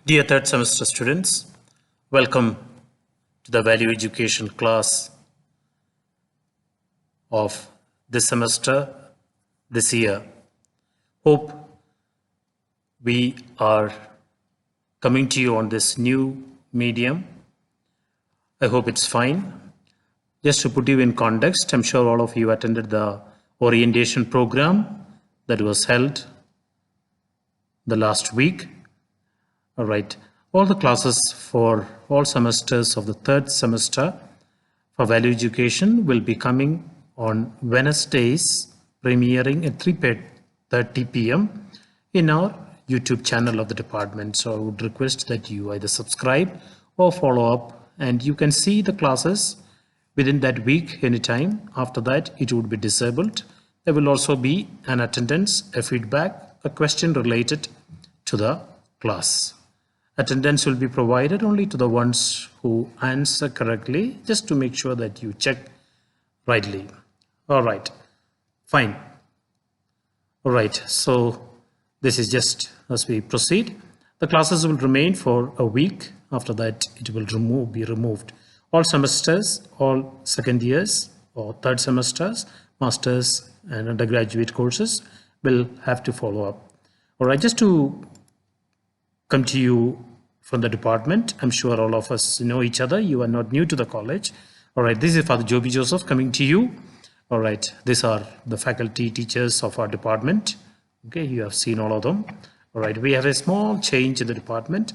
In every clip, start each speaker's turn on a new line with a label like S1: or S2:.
S1: Dear third semester students, welcome to the value education class of this semester, this year. Hope we are coming to you on this new medium. I hope it's fine. Just to put you in context, I'm sure all of you attended the orientation program that was held the last week. All right. All the classes for all semesters of the third semester for value education will be coming on Wednesdays, premiering at 3:30 p.m. in our YouTube channel of the department. So I would request that you either subscribe or follow up, and you can see the classes within that week anytime. After that, it would be disabled. There will also be an attendance, a feedback, a question related to the class. Attendance will be provided only to the ones who answer correctly, just to make sure that you check rightly. All right, fine. All right, so this is just as we proceed. The classes will remain for a week. After that, it will be removed. All semesters, all second years or third semesters, masters and undergraduate courses will have to follow up. All right, just to come to you from the department. I'm sure all of us know each other. You are not new to the college. All right, this is Father Joby Joseph coming to you. All right, these are the faculty teachers of our department. Okay, you have seen all of them. All right, we have a small change in the department.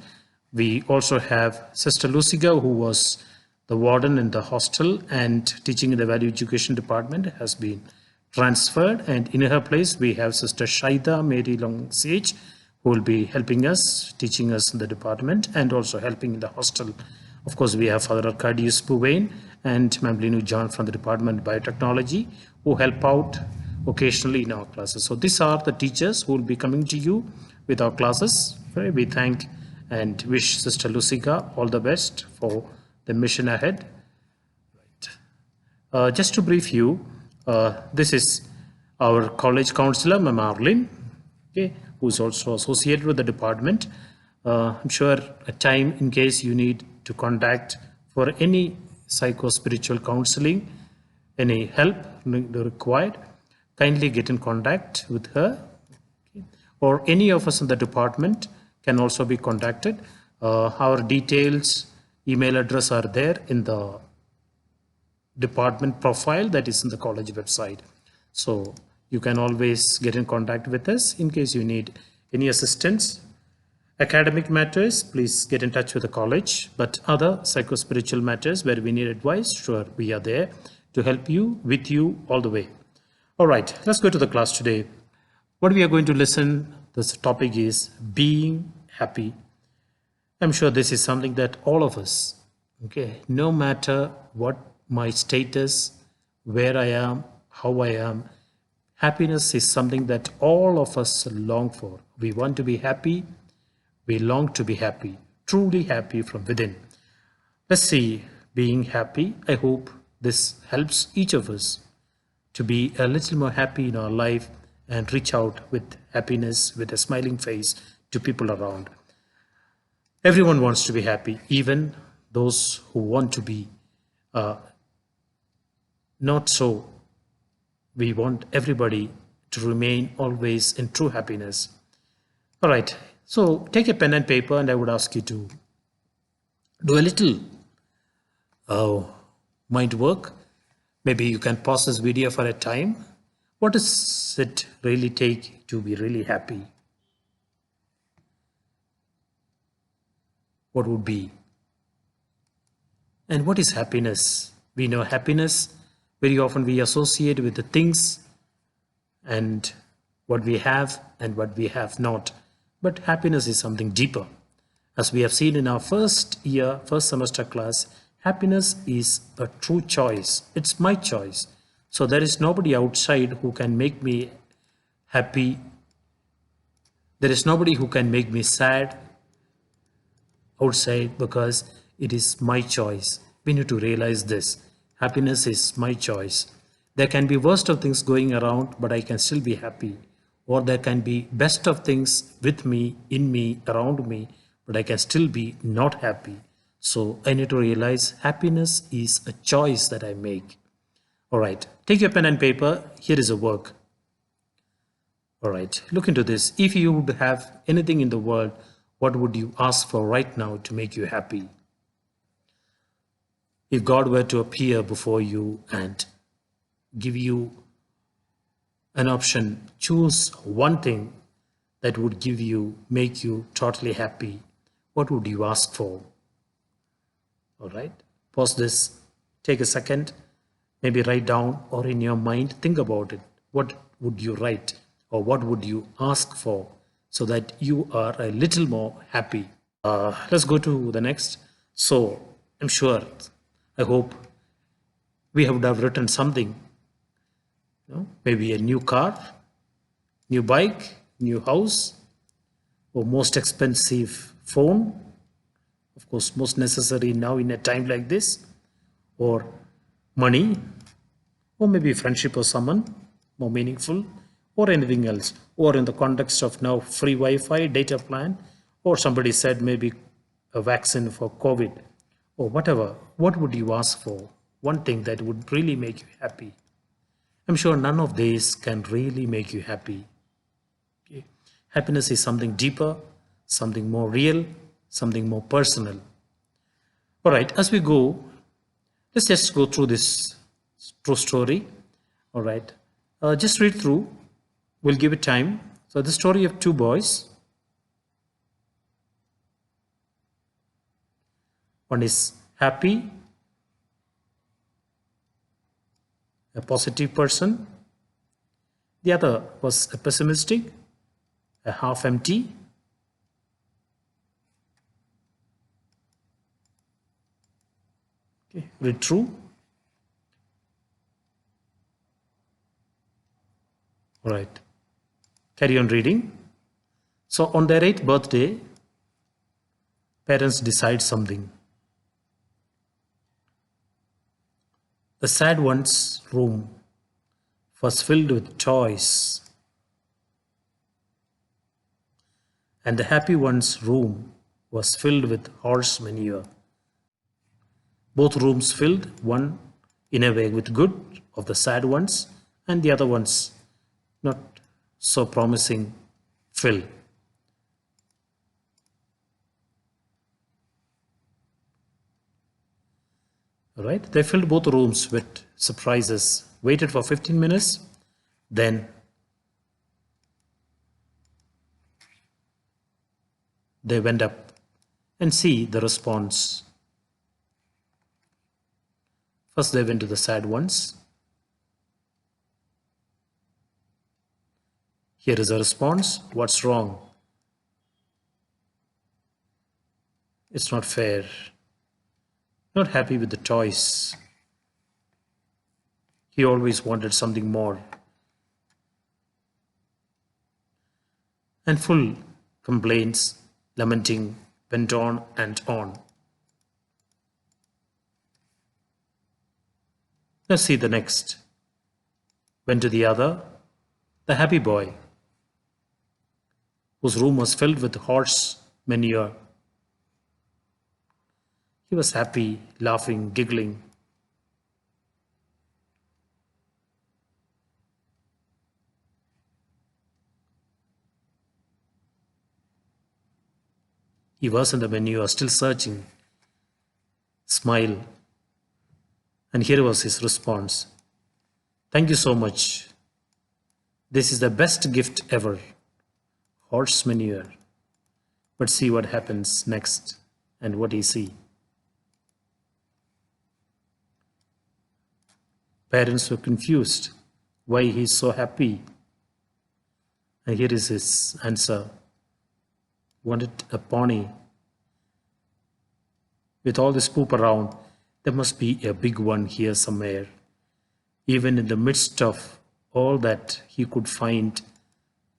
S1: We also have Sister Luciga, who was the warden in the hostel and teaching in the value education department, has been transferred. And in her place, we have Sister Shaida Mary Long Sage, who will be helping us, teaching us in the department and also helping in the hostel. Of course, we have Father Arcadius Puvain and Ma'am Linu John from the Department of Biotechnology, who help out occasionally in our classes. So these are the teachers who will be coming to you with our classes. We thank and wish Sister Lucica all the best for the mission ahead. Right. Just to brief you, this is our college counselor, Ma'am Arlene. Okay, who's also associated with the department. I'm sure a time in case you need to contact for any psycho-spiritual counseling, any help required, kindly get in contact with her. Okay. Or any of us in the department can also be contacted. Our details, email address are there in the department profile that is in the college website. So you can always get in contact with us in case you need any assistance. Academic matters, please get in touch with the college. But other psycho-spiritual matters where we need advice, sure, we are there to help you, with you, all the way. All right, let's go to the class today. What we are going to listen, this topic is being happy. I'm sure this is something that all of us, okay, no matter what my status, where I am, how I am, happiness is something that all of us long for. We want to be happy. We long to be happy, truly happy from within. Let's see, being happy. I hope this helps each of us to be a little more happy in our life and reach out with happiness, with a smiling face to people around. Everyone wants to be happy, even those who want to be not so. We want everybody to remain always in true happiness. All right, so take a pen and paper, and I would ask you to do a little mind work. Maybe you can pause this video for a time. What does it really take to be really happy? What would be? And what is happiness? We know happiness, very often we associate with the things and what we have and what we have not. But happiness is something deeper. As we have seen in our first semester class, happiness is a true choice. It's my choice. So there is nobody outside who can make me happy. There is nobody who can make me sad outside, because it is my choice. We need to realize this. Happiness is my choice. There can be worst of things going around, but I can still be happy. Or there can be best of things with me, in me, around me, but I can still be not happy. So I need to realize happiness is a choice that I make. All right, take your pen and paper. Here is a work. All right, look into this. If you would have anything in the world, what would you ask for right now to make you happy? If God were to appear before you and give you an option, choose one thing that would make you totally happy, what would you ask for? All right, pause this, take a second, maybe write down or in your mind, think about it. What would you write or what would you ask for so that you are a little more happy? Let's go to the next. So I'm sure, I hope we would have written something, maybe a new car, new bike, new house, or most expensive phone, of course, most necessary now in a time like this, or money, or maybe friendship or someone more meaningful, or anything else, or in the context of now free Wi-Fi, data plan, or somebody said maybe a vaccine for COVID, or whatever. What would you ask for? One thing that would really make you happy. I'm sure none of these can really make you happy. Okay. Happiness is something deeper, something more real, something more personal. All right, as we go, let's just go through this true story. All right, just read through. We'll give it time. So the story of two boys. One is happy, a positive person. The other was a pessimistic, a half empty. Okay, read through. All right, carry on reading. So on their 8th birthday, parents decide something. The sad one's room was filled with toys, and the happy one's room was filled with horse manure. Both rooms filled, one in a way with good of the sad ones, and the other one's not so promising fill. All right, they filled both rooms with surprises, waited for 15 minutes, then they went up and see the response. First they went to the sad ones. Here is a response. What's wrong? It's not fair. Not happy with the toys. He always wanted something more. And full complaints, lamenting, went on and on. Let's see the next. Went to the other, the happy boy, whose room was filled with horse manure. He was happy, laughing, giggling. He was in the manure, still searching. Smile. And here was his response. Thank you so much. This is the best gift ever. Horse manure. But see what happens next and what he see. Parents were confused why he is so happy. And here is his answer. Wanted a pony. With all this poop around, there must be a big one here somewhere. Even in the midst of all that, he could find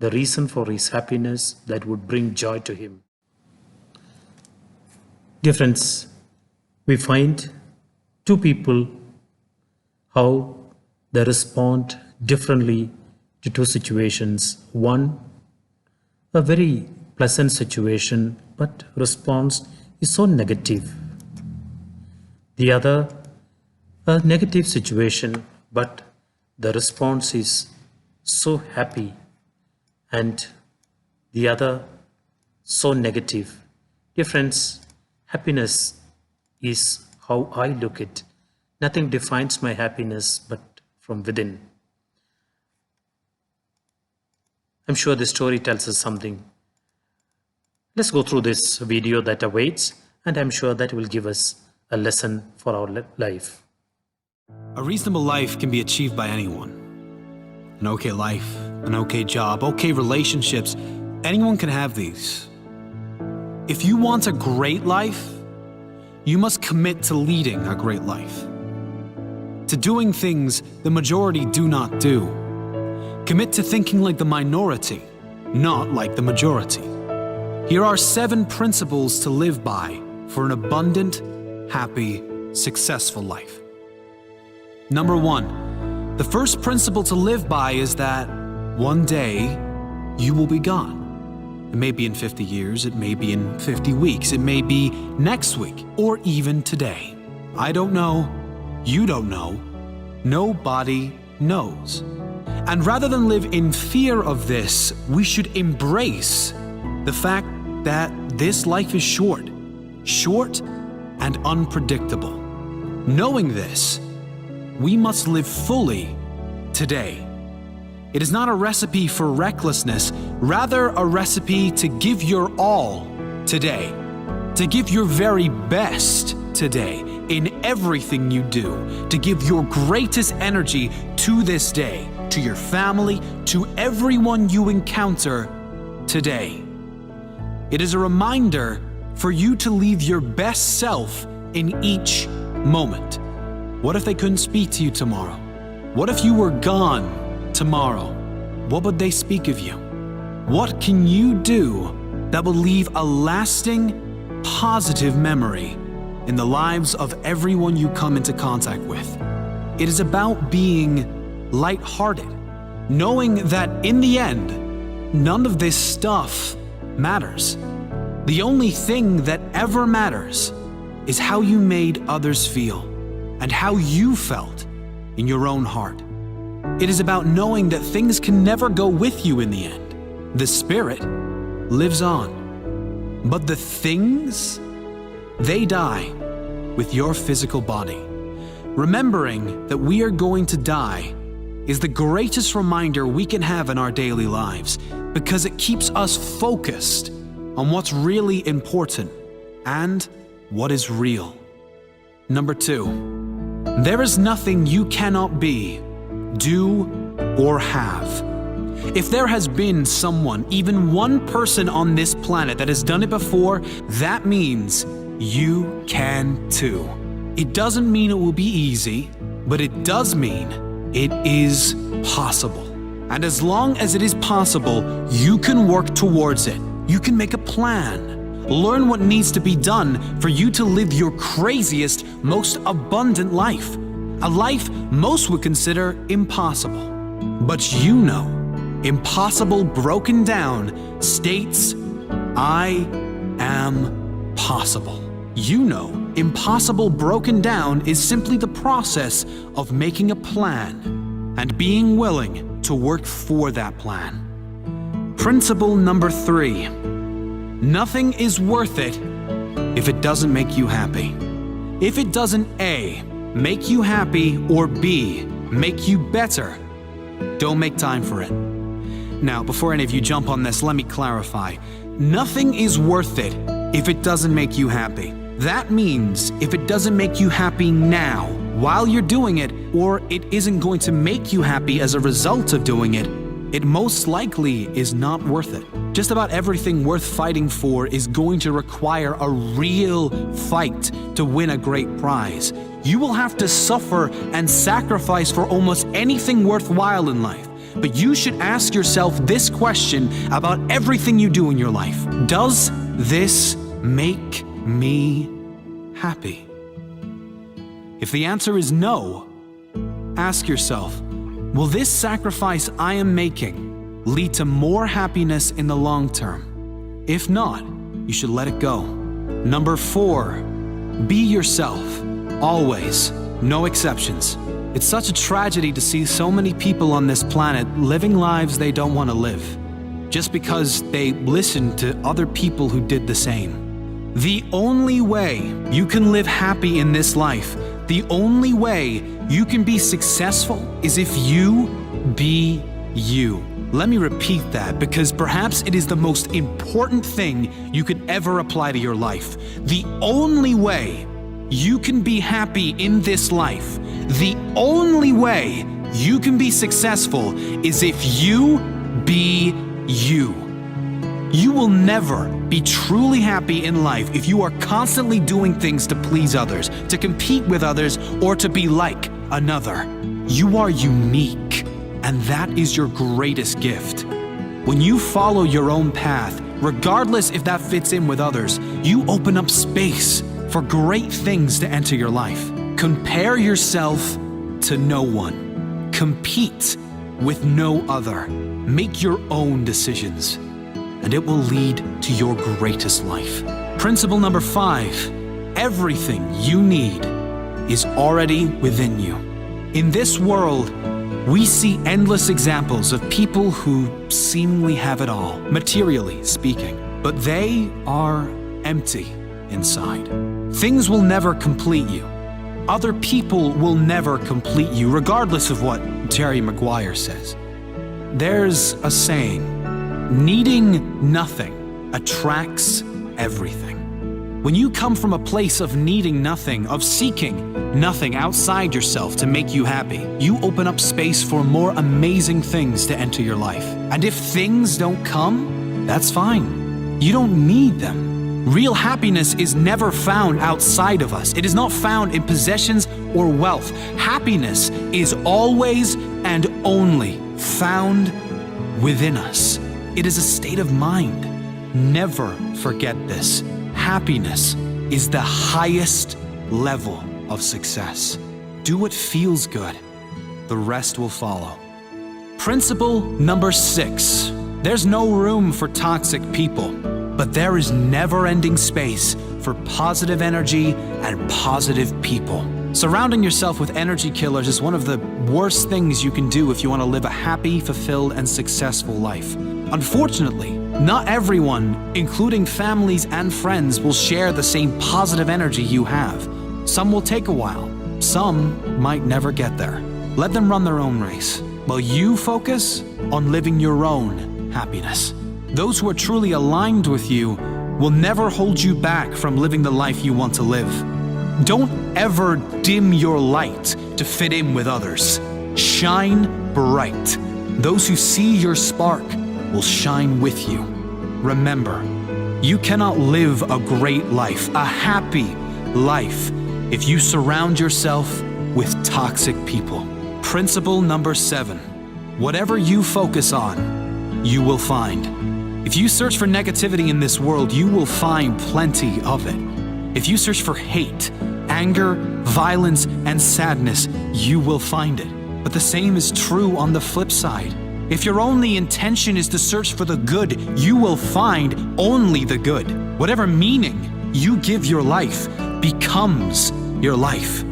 S1: the reason for his happiness that would bring joy to him. Dear friends, we find two people, how they respond differently to two situations. One, a very pleasant situation, but response is so negative. The other, a negative situation, but the response is so happy, and the other so negative. Dear friends, happiness is how I look at it. Nothing defines my happiness but from within. I'm sure this story tells us something. Let's go through this video that awaits, and I'm sure that will give us a lesson for our life.
S2: A reasonable life can be achieved by anyone. An okay life, an okay job, okay relationships, anyone can have these. If you want a great life, you must commit to leading a great life. To doing things the majority do not do. Commit to thinking like the minority, not like the majority. Here are 7 principles to live by for an abundant, happy, successful life. Number 1, the first principle to live by is that one day you will be gone. It may be in 50 years, it may be in 50 weeks, it may be next week, or even today. I don't know, you don't know, nobody knows. And rather than live in fear of this, we should embrace the fact that this life is short and unpredictable. Knowing this, we must live fully today. It is not a recipe for recklessness, rather a recipe to give your all today, to give your very best today in everything you do, to give your greatest energy to this day, to your family, to everyone you encounter today. It is a reminder for you to leave your best self in each moment. What if they couldn't speak to you tomorrow? What if you were gone tomorrow? What would they speak of you? What can you do that will leave a lasting, positive memory in the lives of everyone you come into contact with? It is about being lighthearted, knowing that in the end, none of this stuff matters. The only thing that ever matters is how you made others feel and how you felt in your own heart. It is about knowing that things can never go with you in the end. The spirit lives on, but the things, they die with your physical body. Remembering that we are going to die is the greatest reminder we can have in our daily lives, because it keeps us focused on what's really important and what is real. Number 2, there is nothing you cannot be, do, or have. If there has been someone, even one person on this planet that has done it before, that means you can too. It doesn't mean it will be easy, but it does mean it is possible. And as long as it is possible, you can work towards it. You can make a plan. Learn what needs to be done for you to live your craziest, most abundant life. A life most would consider impossible. But you know, impossible broken down states, I am possible. You know, impossible broken down is simply the process of making a plan and being willing to work for that plan. Principle number 3, nothing is worth it if it doesn't make you happy. If it doesn't A, make you happy, or B, make you better, don't make time for it. Now, before any of you jump on this, let me clarify. Nothing is worth it if it doesn't make you happy. That means if it doesn't make you happy now, while you're doing it, or it isn't going to make you happy as a result of doing it, it most likely is not worth it. Just about everything worth fighting for is going to require a real fight to win a great prize. You will have to suffer and sacrifice for almost anything worthwhile in life. But you should ask yourself this question about everything you do in your life. Does this make me happy? If the answer is no, ask yourself, will this sacrifice I am making lead to more happiness in the long term? If not, you should let it go. Number 4, be yourself, always, no exceptions. It's such a tragedy to see so many people on this planet living lives they don't want to live, just because they listened to other people who did the same. The only way you can live happy in this life, the only way you can be successful is if you be you. Let me repeat that, because perhaps it is the most important thing you could ever apply to your life. The only way you can be happy in this life, the only way you can be successful is if you be you. You will never be truly happy in life if you are constantly doing things to please others, to compete with others, or to be like another. You are unique, and that is your greatest gift. When you follow your own path, regardless if that fits in with others, you open up space for great things to enter your life. Compare yourself to no one. Compete with no other. Make your own decisions, and it will lead to your greatest life. Principle number 5, everything you need is already within you. In this world, we see endless examples of people who seemingly have it all, materially speaking, but they are empty inside. Things will never complete you. Other people will never complete you, regardless of what Terry Maguire says. There's a saying, needing nothing attracts everything. When you come from a place of needing nothing, of seeking nothing outside yourself to make you happy, you open up space for more amazing things to enter your life. And if things don't come, that's fine. You don't need them. Real happiness is never found outside of us. It is not found in possessions or wealth. Happiness is always and only found within us. It is a state of mind. Never forget this. Happiness is the highest level of success. Do what feels good. The rest will follow. Principle number 6. There's no room for toxic people, but there is never-ending space for positive energy and positive people. Surrounding yourself with energy killers is one of the worst things you can do if you want to live a happy, fulfilled, and successful life. Unfortunately, not everyone, including families and friends, will share the same positive energy you have. Some will take a while. Some might never get there. Let them run their own race, while you focus on living your own happiness. Those who are truly aligned with you will never hold you back from living the life you want to live. Don't ever dim your light to fit in with others. Shine bright. Those who see your spark will shine with you. Remember, you cannot live a great life, a happy life, if you surround yourself with toxic people. Principle number 7. Whatever you focus on, you will find. If you search for negativity in this world, you will find plenty of it. If you search for hate, anger, violence, and sadness, you will find it. But the same is true on the flip side. If your only intention is to search for the good, you will find only the good. Whatever meaning you give your life becomes your life.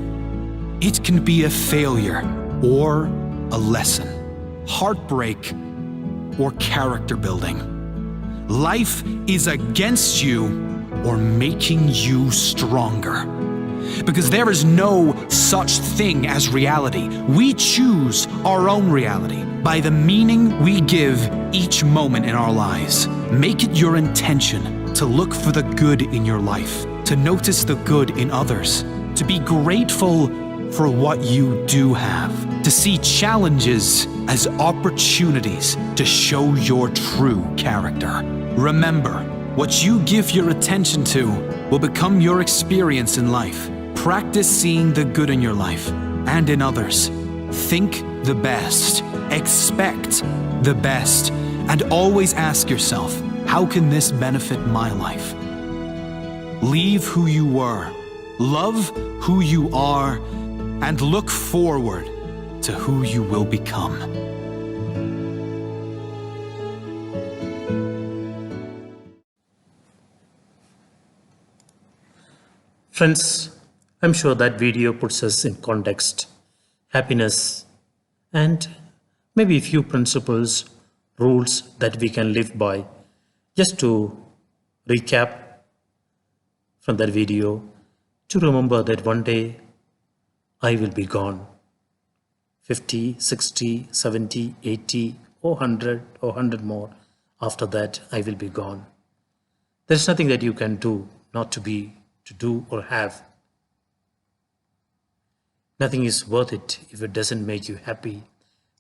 S2: It can be a failure or a lesson, heartbreak or character building. Life is against you or making you stronger. Because there is no such thing as reality. We choose our own reality by the meaning we give each moment in our lives. Make it your intention to look for the good in your life, to notice the good in others, to be grateful for what you do have, to see challenges as opportunities to show your true character. Remember, what you give your attention to will become your experience in life. Practice seeing the good in your life and in others. Think the best, expect the best, and always ask yourself, how can this benefit my life? Leave who you were, love who you are, and look forward to who you will become.
S1: Friends, I'm sure that video puts us in context, happiness, and maybe a few principles, rules that we can live by. Just to recap from that video, to remember that one day I will be gone. 50, 60, 70, 80, or 100, or 100 more. After that, I will be gone. There's nothing that you can do not to be, to do or have. Nothing is worth it if it doesn't make you happy.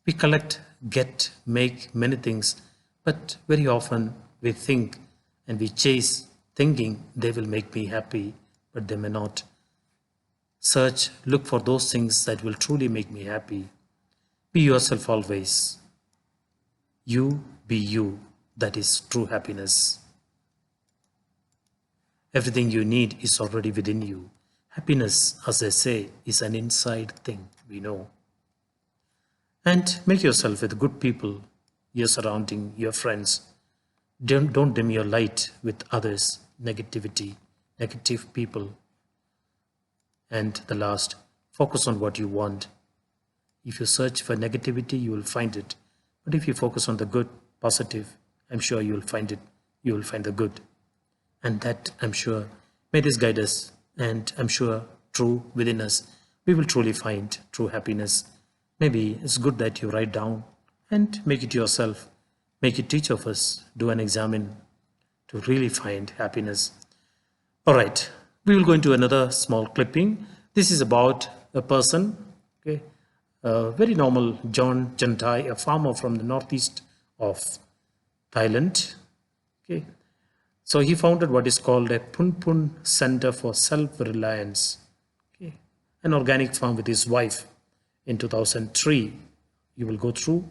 S1: We collect, get, make many things, but very often we think and we chase thinking they will make me happy, but they may not. Search, look for those things that will truly make me happy. Be yourself always. You be you. That is true happiness. Everything you need is already within you. Happiness, as they say, is an inside thing, we know. And make yourself with good people, your surrounding, your friends. Don't dim your light with others, negativity, negative people. And the last, focus on what you want. If you search for negativity, you will find it. But if you focus on the good, positive, I'm sure you will find it. You will find the good. And that, I'm sure, may this guide us. And I'm sure, true within us, we will truly find true happiness. Maybe it's good that you write down and make it yourself. Make it each of us do an examine to really find happiness. All right, we will go into another small clipping. This is about a person, okay, a very normal John Jantai, a farmer from the northeast of Thailand. Okay, so he founded what is called a Pun Pun Center for Self-Reliance, okay, an organic farm with his wife in 2003. You will go through.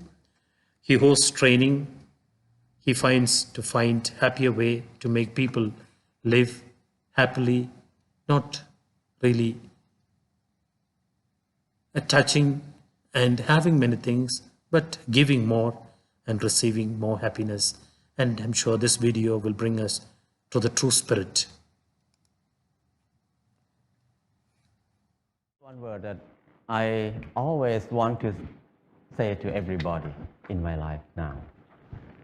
S1: He hosts training. He finds to find happier way to make people live happily, not really attaching and having many things, but giving more and receiving more happiness. And I'm sure this video will bring us to the true spirit.
S3: One word that I always want to say to everybody in my life now.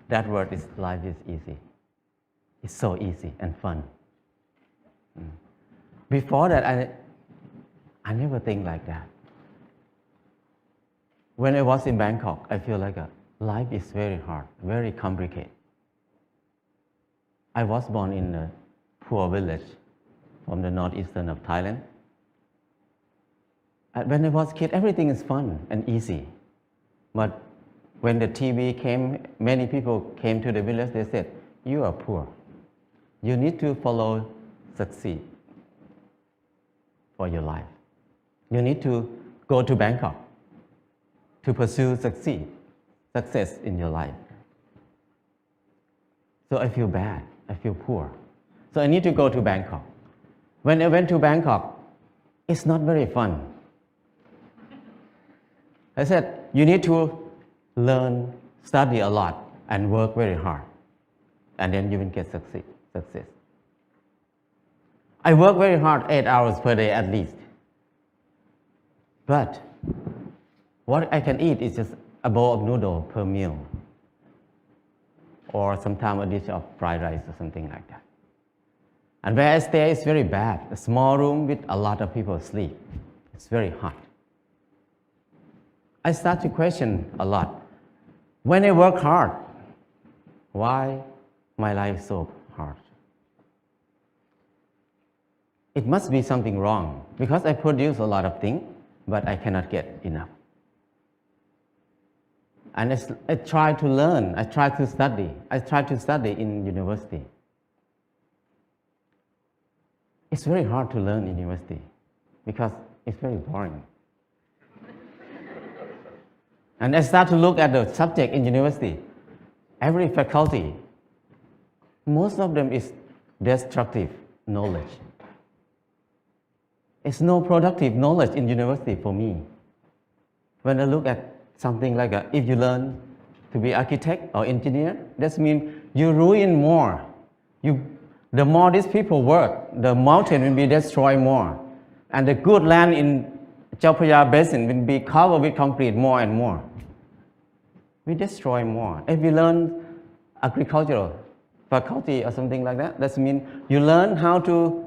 S3: That word is life is easy. It's so easy and fun. Before that, I never think like that. When I was in Bangkok, I feel like life is very hard, very complicated. I was born in a poor village from the northeastern of Thailand. And when I was a kid, everything is fun and easy. But when the TV came, many people came to the village, they said, you are poor. You need to follow succeed for your life. You need to go to Bangkok to pursue success in your life. So I feel bad, I feel poor. So I need to go to Bangkok. When I went to Bangkok, it's not very fun. I said, you need to learn, study a lot, and work very hard. And then you will get success. I work very hard, 8 hours per day at least. But what I can eat is just a bowl of noodle per meal. Or sometimes a dish of fried rice or something like that. And where I stay is very bad. A small room with a lot of people sleep. It's very hot. I start to question a lot. When I work hard, why my life is so hard? It must be something wrong because I produce a lot of things, but I cannot get enough. And I try to learn, I try to study. I try to study in university. It's very hard to learn in university because it's very boring. And I start to look at the subject in university. Every faculty, most of them is destructive knowledge. It's no productive knowledge in university for me. When I look at something like if you learn to be architect or engineer, that means you ruin more. You the more these people work, the mountain will be destroyed more. And the good land in Chao Phraya Basin will be covered with concrete more and more. We destroy more. If we learn agricultural faculty or something like that, that means you learn how to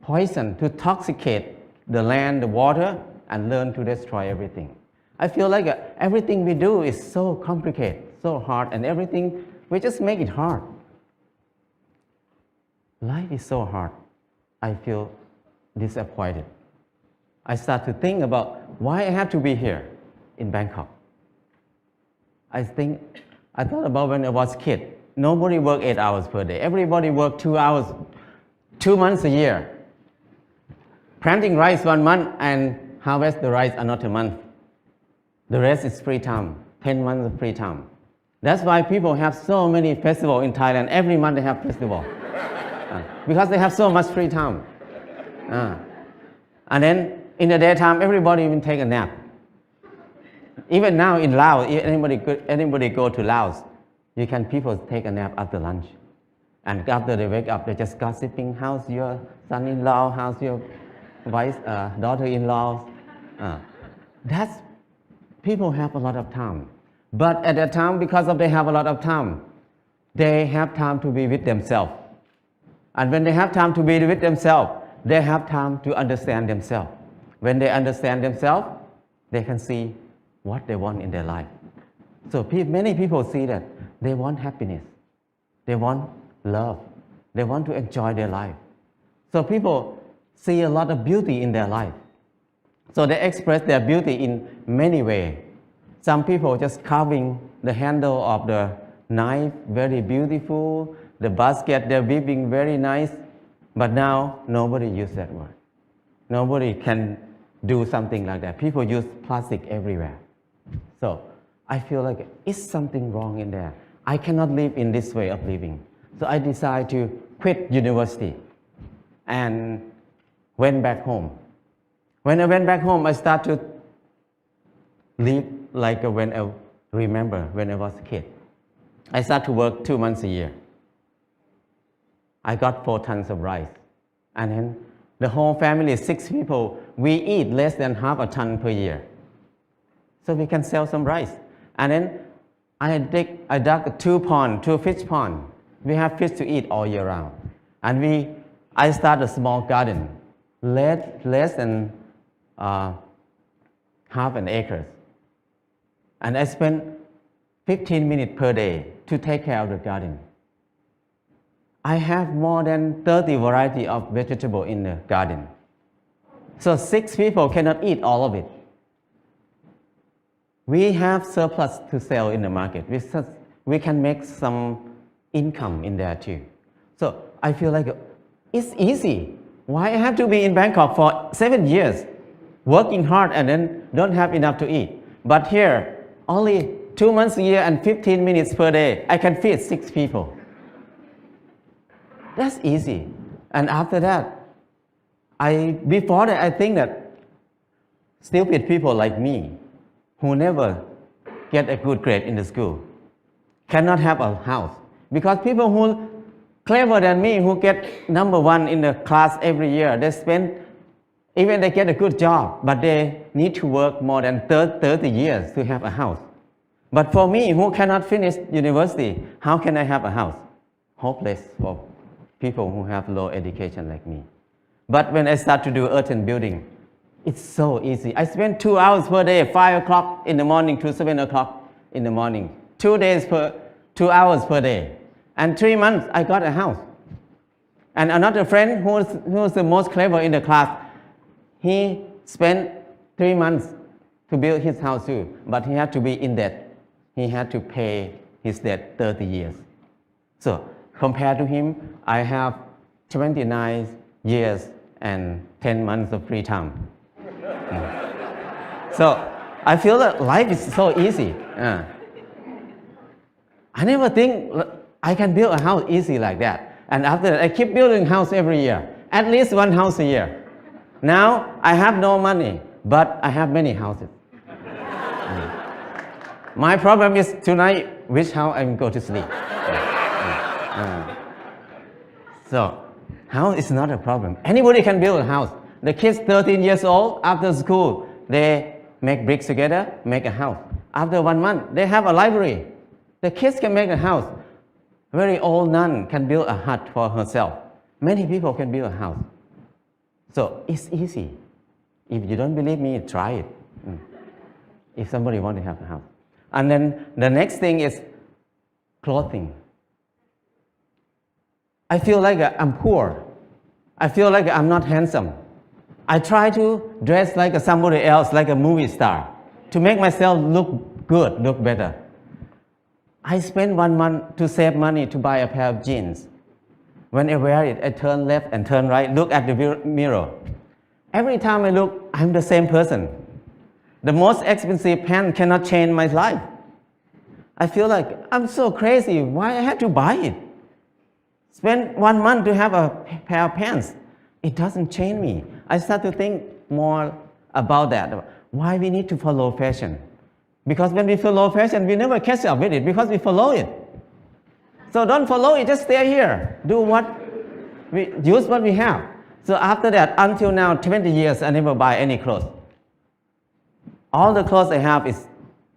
S3: poison, to toxicate the land, the water, and learn to destroy everything. I feel like everything we do is so complicated, so hard, and everything, we just make it hard. Life is so hard. I feel disappointed. I start to think about why I have to be here in Bangkok. I thought about when I was a kid. Nobody worked 8 hours per day. Everybody worked 2 hours, 2 months a year. Planting rice 1 month and harvest the rice another month. The rest is free time, 10 months of free time. That's why people have so many festivals in Thailand. Every month they have festival. Because they have so much free time. And then in the daytime, everybody will take a nap. Even now in Laos, anybody go to Laos, people take a nap after lunch. And after they wake up, they're just gossiping, how's your son-in-law, how's your daughter-in-law. People have a lot of time. But at that time, because they have a lot of time, they have time to be with themselves. And when they have time to be with themselves, they have time to understand themselves. When they understand themselves, they can see what they want in their life. So many people see that they want happiness. They want love. They want to enjoy their life. So people see a lot of beauty in their life. So they express their beauty in many ways. Some people just carving the handle of the knife, very beautiful. The basket, they're weaving very nice. But now, nobody uses that word. Nobody can do something like that. People use plastic everywhere. So I feel like it's something wrong in there. I cannot live in this way of living. So I decided to quit university and went back home. When I went back home, I started to live like when I remember when I was a kid. I started to work 2 months a year. I got 4 tons of rice. And then the whole family, 6 people, we eat less than half a ton per year. So we can sell some rice. And then I dug 2 fish ponds. We have fish to eat all year round. And I started a small garden, less than half an acre. And I spent 15 minutes per day to take care of the garden. I have more than 30 varieties of vegetables in the garden. So 6 people cannot eat all of it. We have surplus to sell in the market. We can make some income in there too. So I feel like it's easy. Why I have to be in Bangkok for 7 years, working hard and then don't have enough to eat. But here, only 2 months a year and 15 minutes per day, I can feed 6 people. That's easy. And after that, before that, I think that stupid people like me, who never get a good grade in the school, cannot have a house. Because people who clever than me, who get number 1 in the class every year, even they get a good job, but they need to work more than 30 years to have a house. But for me, who cannot finish university, how can I have a house? Hopeless for people who have low education like me. But when I start to do earth and building, it's so easy. I spend 2 hours per day, 5 o'clock in the morning to 7 o'clock in the morning. 2 hours per day. And 3 months, I got a house. And another friend who was the most clever in the class, he spent 3 months to build his house too, but he had to be in debt. He had to pay his debt 30 years. So compared to him, I have 29 years and 10 months of free time. So I feel that life is so easy. I never think I can build a house easy like that. And after that, I keep building house every year, at least 1 house a year. Now I have no money, but I have many houses. My problem is tonight, which house I'm going to sleep. So house is not a problem. Anybody can build a house. The kids 13 years old, after school, they make bricks together, make a house. After 1 month, they have a library. The kids can make a house. Very old nun can build a hut for herself. Many people can build a house. So it's easy. If you don't believe me, try it. If somebody wants to have a house. And then the next thing is clothing. I feel like I'm poor. I feel like I'm not handsome. I try to dress like somebody else, like a movie star, to make myself look good, look better. I spend 1 month to save money to buy a pair of jeans. When I wear it, I turn left and turn right, look at the mirror. Every time I look, I'm the same person. The most expensive pants cannot change my life. I feel like I'm so crazy. Why I have to buy it? Spend 1 month to have a pair of pants. It doesn't change me. I start to think more about that. Why we need to follow fashion? Because when we follow fashion, we never catch up with it because we follow it. So don't follow it, just stay here. Do what we use what we have. So after that, until now, 20 years, I never buy any clothes. All the clothes I have is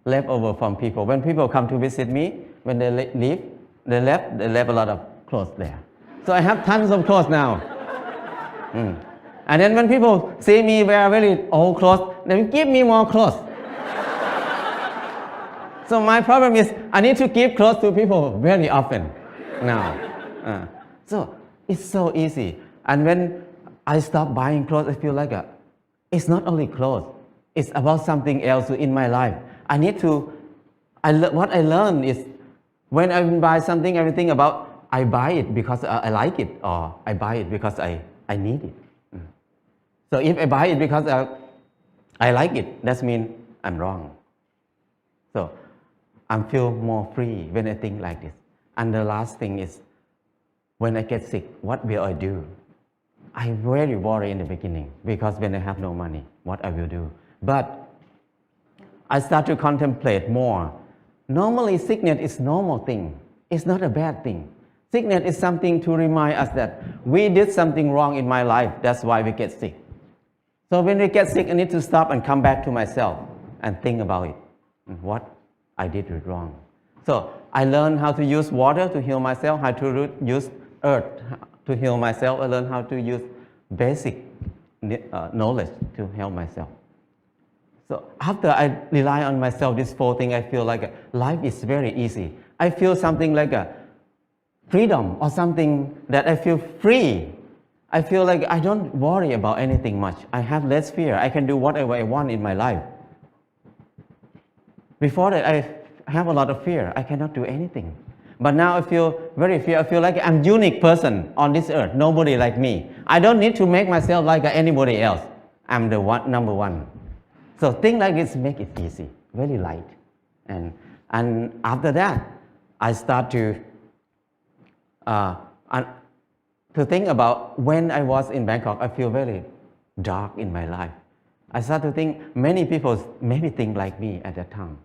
S3: leftover from people. When people come to visit me, when they leave, they left a lot of clothes there. So I have tons of clothes now. And then when people see me wear very old clothes, they give me more clothes. So my problem is I need to give clothes to people very often now. So it's so easy. And when I stop buying clothes, I feel like it's not only clothes. It's about something else in my life. I need to, what I learned is when I buy something, everything about I buy it because I like it, or I buy it because I need it. So if I buy it because I like it, that means I'm wrong. So I feel more free when I think like this. And the last thing is, when I get sick, what will I do? I very worry in the beginning because when I have no money, what I will do. But I start to contemplate more. Normally, sickness is normal thing. It's not a bad thing. Sickness is something to remind us that we did something wrong in my life. That's why we get sick. So when we get sick, I need to stop and come back to myself and think about it. What I did wrong. So I learned how to use water to heal myself, how to use earth to heal myself. I learned how to use basic knowledge to help myself. So after I rely on myself, this 4 things, I feel like life is very easy. I feel something like a freedom or something that I feel free. I feel like I don't worry about anything much. I have less fear. I can do whatever I want in my life. Before that, I have a lot of fear. I cannot do anything. But now I feel very fear. I feel like I'm a unique person on this earth. Nobody like me. I don't need to make myself like anybody else. I'm the number one. So things like this make it easy, very light. And after that, I start to think about when I was in Bangkok, I feel very dark in my life. I start to think many people maybe think like me at that time.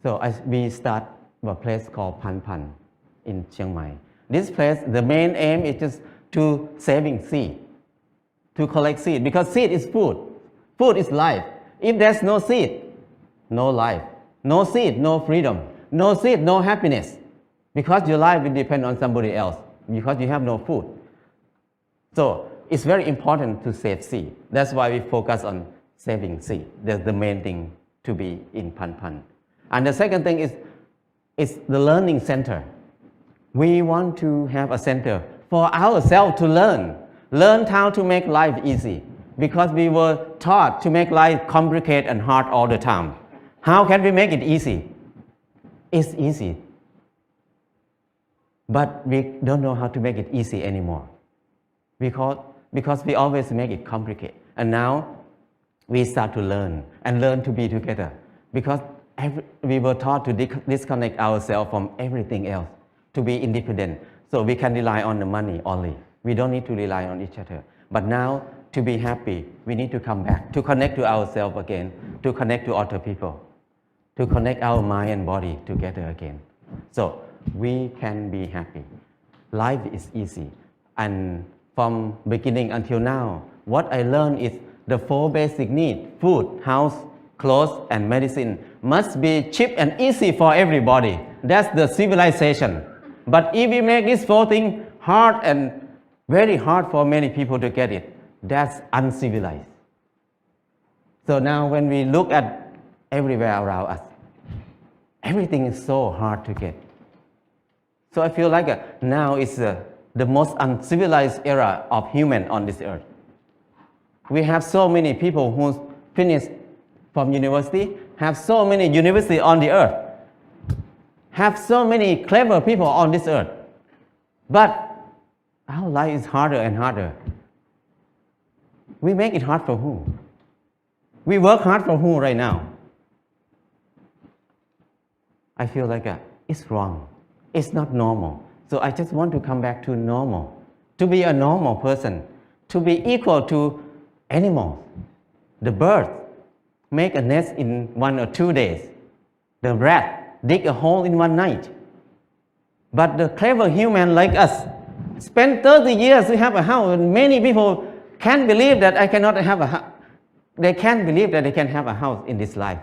S3: So we start a place called Pan Pan in Chiang Mai. This place, the main aim is just to saving seed, to collect seed, because seed is food. Food is life. If there's no seed, no life. No seed, no freedom. No seed, no happiness. Because your life will depend on somebody else, because you have no food. So it's very important to save seed. That's why we focus on saving seed. That's the main thing to be in Pan Pan. And the second thing is the learning center. We want to have a center for ourselves to learn how to make life easy. Because we were taught to make life complicated and hard all the time. How can we make it easy? It's easy. But we don't know how to make it easy anymore. Because we always make it complicated. And now we start to learn to be together. Because we were taught to disconnect ourselves from everything else, to be independent. So we can rely on the money only. We don't need to rely on each other. But now, to be happy, we need to come back, to connect to ourselves again, to connect to other people, to connect our mind and body together again. So we can be happy. Life is easy. And from beginning until now, what I learned is the 4 basic needs, food, house, clothes, and medicine, must be cheap and easy for everybody. That's the civilization. But if we make these 4 things hard and very hard for many people to get it, that's uncivilized. So now when we look at everywhere around us, everything is so hard to get. So I feel like now is the most uncivilized era of human on this earth. We have so many people who finished from university, have so many universities on the earth, have so many clever people on this earth. But our life is harder and harder. We make it hard for who? We work hard for who right now? I feel like it's wrong. It's not normal. So I just want to come back to normal, to be a normal person, to be equal to animals. The bird make a nest in 1 or 2 days. The rat dig a hole in 1 night. But the clever human like us spend 30 years to have a house. And many people can't believe that I cannot have a house. They can't believe that they can have a house in this life.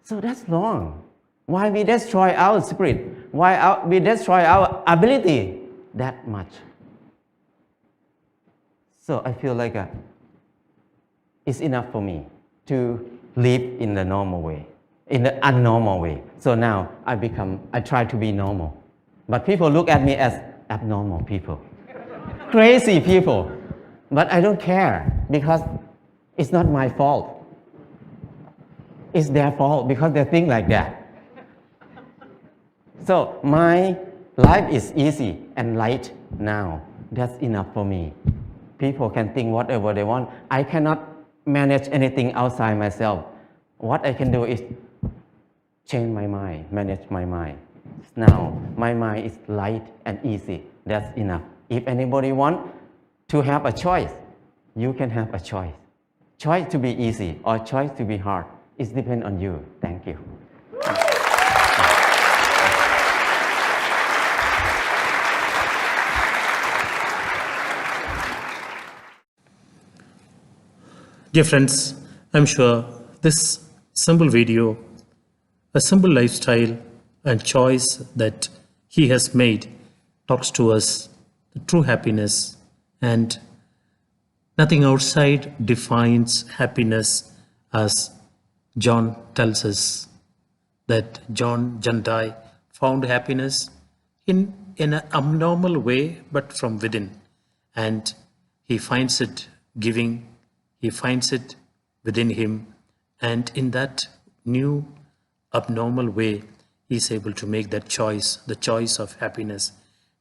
S3: So that's wrong. Why we destroy our spirit? Why we destroy our ability that much? So I feel like it's enough for me to live in the normal way, in the unnormal way. So now I try to be normal. But people look at me as abnormal people, crazy people. But I don't care because it's not my fault. It's their fault because they think like that. So my life is easy and light now. That's enough for me. People can think whatever they want. I cannot manage anything outside myself. What I can do is change my mind, manage my mind. Now my mind is light and easy. That's enough. If anybody want to have a choice, you can have a choice. Choice to be easy or choice to be hard. It depends on you. Thank you.
S1: Dear friends, I'm sure this simple video, a simple lifestyle and choice that he has made talks to us the true happiness, and nothing outside defines happiness, as John tells us that John Jandai found happiness in an abnormal way but from within, and he finds it giving. He finds it within him, and in that new abnormal way, he is able to make that choice, the choice of happiness.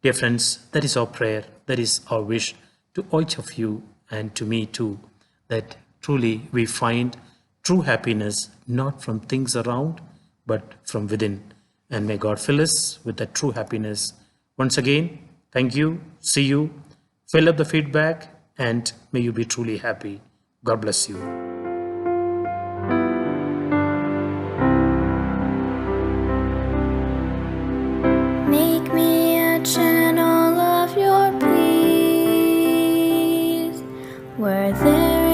S1: Dear friends, that is our prayer, that is our wish to each of you and to me too, that truly we find true happiness not from things around, but from within. And may God fill us with that true happiness. Once again, thank you, see you, fill up the feedback, and may you be truly happy. God bless you.
S4: Make me a channel of your peace, where there